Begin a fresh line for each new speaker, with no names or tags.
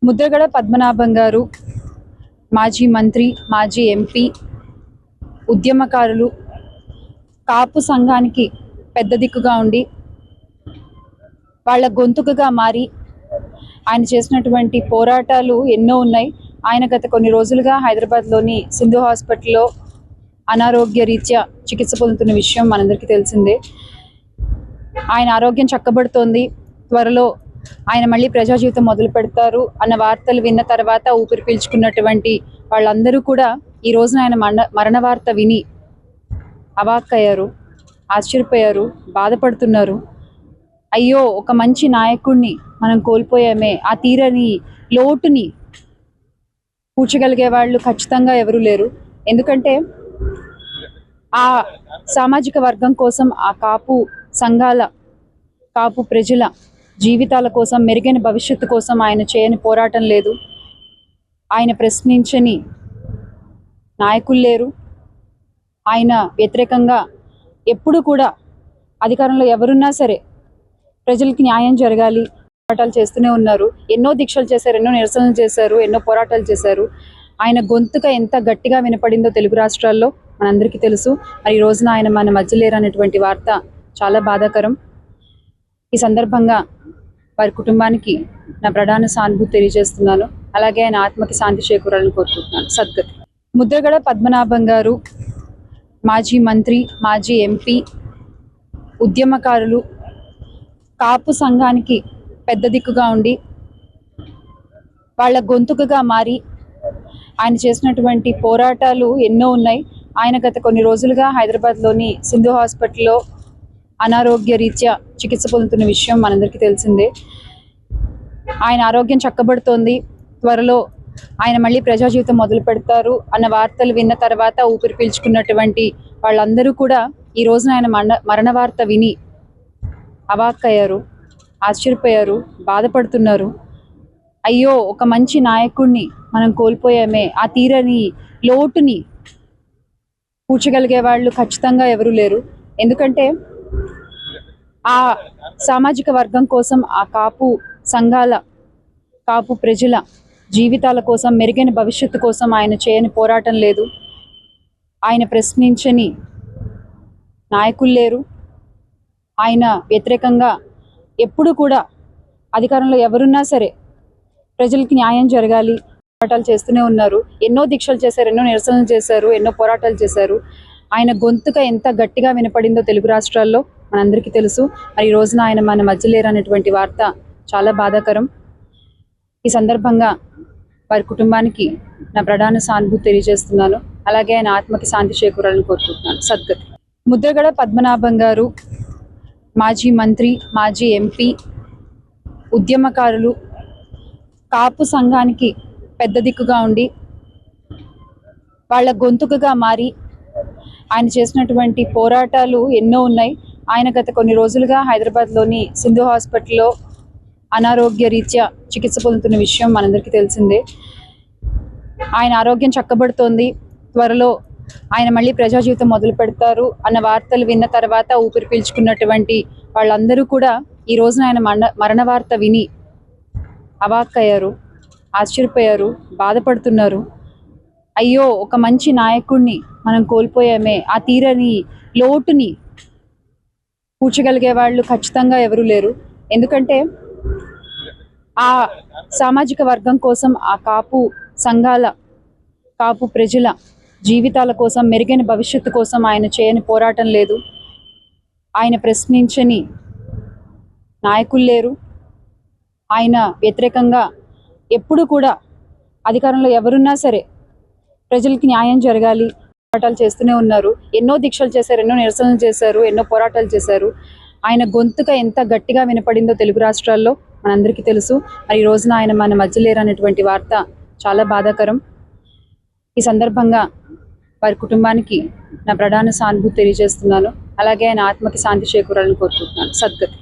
ముద్రగడ పద్మనాభం గారు మాజీ మంత్రి, మాజీ ఎంపీ, ఉద్యమకారులు, కాపు సంఘానికి పెద్ద దిక్కుగా ఉండి వాళ్ళ గొంతుకగా మారి ఆయన చేసినటువంటి పోరాటాలు ఎన్నో ఉన్నాయి. ఆయన గత కొన్ని రోజులుగా హైదరాబాద్లోని సింధు హాస్పిటల్లో అనారోగ్య రీత్యా చికిత్స పొందుతున్న విషయం మనందరికీ తెలిసిందే. ఆయన ఆరోగ్యం చక్కబడుతోంది. త్వరలో ఆయన మళ్ళీ ప్రజా జీవితం మొదలు పెడతారు అన్న వార్తలు విన్న తర్వాత ఊపిరి పీల్చుకున్నటువంటి వాళ్ళందరూ కూడా ఈ రోజున ఆయన మరణ వార్త విని అవాక్కయ్యారు, ఆశ్చర్యపోయారు, బాధపడుతున్నారు. అయ్యో, ఒక మంచి నాయకుడిని మనం కోల్పోయామే, ఆ తీరని లోటుని పూడ్చగలిగే వాళ్ళు ఖచ్చితంగా ఎవరూ లేరు. ఎందుకంటే ఆ సామాజిక వర్గం కోసం, ఆ కాపు సంఘాల, కాపు ప్రజల జీవితాల కోసం, మెరుగైన భవిష్యత్తు కోసం ఆయన చేయని పోరాటం లేదు. ఆయన ప్రశ్నించని నాయకులు లేరు. ఆయన వ్యతిరేకంగా ఎప్పుడు కూడా అధికారంలో ఎవరున్నా సరే ప్రజలకి న్యాయం జరగాలి పోరాటాలు చేస్తూనే ఉన్నారు. ఎన్నో దీక్షలు చేశారు, ఎన్నో నిరసనలు చేశారు, ఎన్నో పోరాటాలు చేశారు. ఆయన గొంతుక ఎంత గట్టిగా వినపడిందో తెలుగు రాష్ట్రాల్లో మనందరికీ తెలుసు. మరి ఈ రోజున ఆయన మన మధ్య లేరనేటువంటి వార్త చాలా బాధాకరం. ఈ సందర్భంగా వారి కుటుంబానికి నా ప్రధాన సానుభూతి తెలియజేస్తున్నాను. అలాగే ఆయన ఆత్మకి శాంతి చేకూరాలని కోరుకుంటున్నాను. సద్గతి. ముద్రగడ పద్మనాభం గారు మాజీ మంత్రి, మాజీ ఎంపీ, ఉద్యమకారులు, కాపు సంఘానికి పెద్ద దిక్కుగా ఉండి వాళ్ళ గొంతుకగా మారి ఆయన చేసినటువంటి పోరాటాలు ఎన్నో ఉన్నాయి. ఆయన గత కొన్ని రోజులుగా హైదరాబాద్లోని సింధు హాస్పిటల్లో అనారోగ్య రీత్యా చికిత్స పొందుతున్న విషయం మనందరికీ తెలిసిందే. ఆయన ఆరోగ్యం చక్కబడుతోంది. త్వరలో ఆయన మళ్ళీ ప్రజా జీవితం మొదలు పెడతారు అన్న వార్తలు విన్న తర్వాత ఊపిరి పీల్చుకున్నటువంటి వాళ్ళందరూ కూడా ఈ రోజున ఆయన మరణ వార్త విని అవాక్కయ్యారు, ఆశ్చర్యపోయారు, బాధపడుతున్నారు. అయ్యో, ఒక మంచి నాయకుడిని మనం కోల్పోయామే, ఆ తీరని లోటుని పూడ్చగలిగే వాళ్ళు ఖచ్చితంగా ఎవరూ లేరు. ఎందుకంటే ఆ సామాజిక వర్గం కోసం, ఆ కాపు సంఘాల, కాపు ప్రజల జీవితాల కోసం, మెరుగైన భవిష్యత్తు కోసం ఆయన చేయని పోరాటం లేదు. ఆయన ప్రశ్నించని నాయకులు లేరు. ఆయన వ్యతిరేకంగా ఎప్పుడు కూడా అధికారంలో ఎవరున్నా సరే ప్రజలకి న్యాయం జరగాలి పోరాటాలు చేస్తూనే ఉన్నారు. ఎన్నో దీక్షలు చేశారు, ఎన్నో నిరసనలు చేశారు, ఎన్నో పోరాటాలు చేశారు. ఆయన గొంతుక ఎంత గట్టిగా వినపడిందో తెలుగు రాష్ట్రాల్లో మనందరికీ తెలుసు. మరి ఈ రోజున ఆయన మన మధ్య లేరనేటువంటి వార్త చాలా బాధాకరం. ఈ సందర్భంగా వారి కుటుంబానికి నా ప్రధాన సానుభూతి తెలియజేస్తున్నాను. అలాగే ఆయన ఆత్మకి శాంతి చేకూరాలని కోరుకుంటున్నాను. సద్గతి. ముద్రగడ పద్మనాభం గారు మాజీ మంత్రి, మాజీ ఎంపీ, ఉద్యమకారులు, కాపు సంఘానికి పెద్ద దిక్కుగా ఉండి వాళ్ళ గొంతుకగా మారి ఆయన చేసినటువంటి పోరాటాలు ఎన్నో ఉన్నాయి. ఆయన గత కొన్ని రోజులుగా హైదరాబాద్లోని సింధు హాస్పిటల్లో అనారోగ్య రీత్యా చికిత్స పొందుతున్న విషయం మనందరికీ తెలిసిందే. ఆయన ఆరోగ్యం చక్కబడుతోంది. త్వరలో ఆయన మళ్ళీ ప్రజా జీవితం మొదలు పెడతారు అన్న వార్తలు విన్న తర్వాత ఊపిరి పీల్చుకున్నటువంటి వాళ్ళందరూ కూడా ఈ రోజున ఆయన మరణ వార్త విని అవాక్కయ్యారు, ఆశ్చర్యపోయారు, బాధపడుతున్నారు. అయ్యో, ఒక మంచి నాయకుడిని మనం కోల్పోయామే, ఆ తీరని లోటుని పూడ్చగలిగే వాళ్ళు ఖచ్చితంగా ఎవరూ లేరు. ఎందుకంటే ఆ సామాజిక వర్గం కోసం, ఆ కాపు సంఘాల, కాపు ప్రజల జీవితాల కోసం, మెరుగైన భవిష్యత్తు కోసం ఆయన చేయని పోరాటం లేదు. ఆయన ప్రశ్నించని నాయకులు లేరు. ఆయన వ్యతిరేకంగా ఎప్పుడు కూడా అధికారంలో ఎవరున్నా సరే ప్రజలకి న్యాయం జరగాలి పోరాటాలు చేస్తూనే ఉన్నారు. ఎన్నో దీక్షలు చేశారు, ఎన్నో నిరసనలు చేశారు, ఎన్నో పోరాటాలు చేశారు. ఆయన గొంతుక ఎంత గట్టిగా వినపడిందో తెలుగు రాష్ట్రాల్లో మనందరికీ తెలుసు. మరి ఈ రోజున ఆయన మన మధ్య లేరనేటువంటి వార్త చాలా బాధాకరం. ఈ సందర్భంగా వారి కుటుంబానికి నా ప్రధాన సానుభూతి తెలియజేస్తున్నాను. అలాగే ఆయన ఆత్మకి శాంతి చేకూరాలని కోరుకుంటున్నాను. సద్గతి.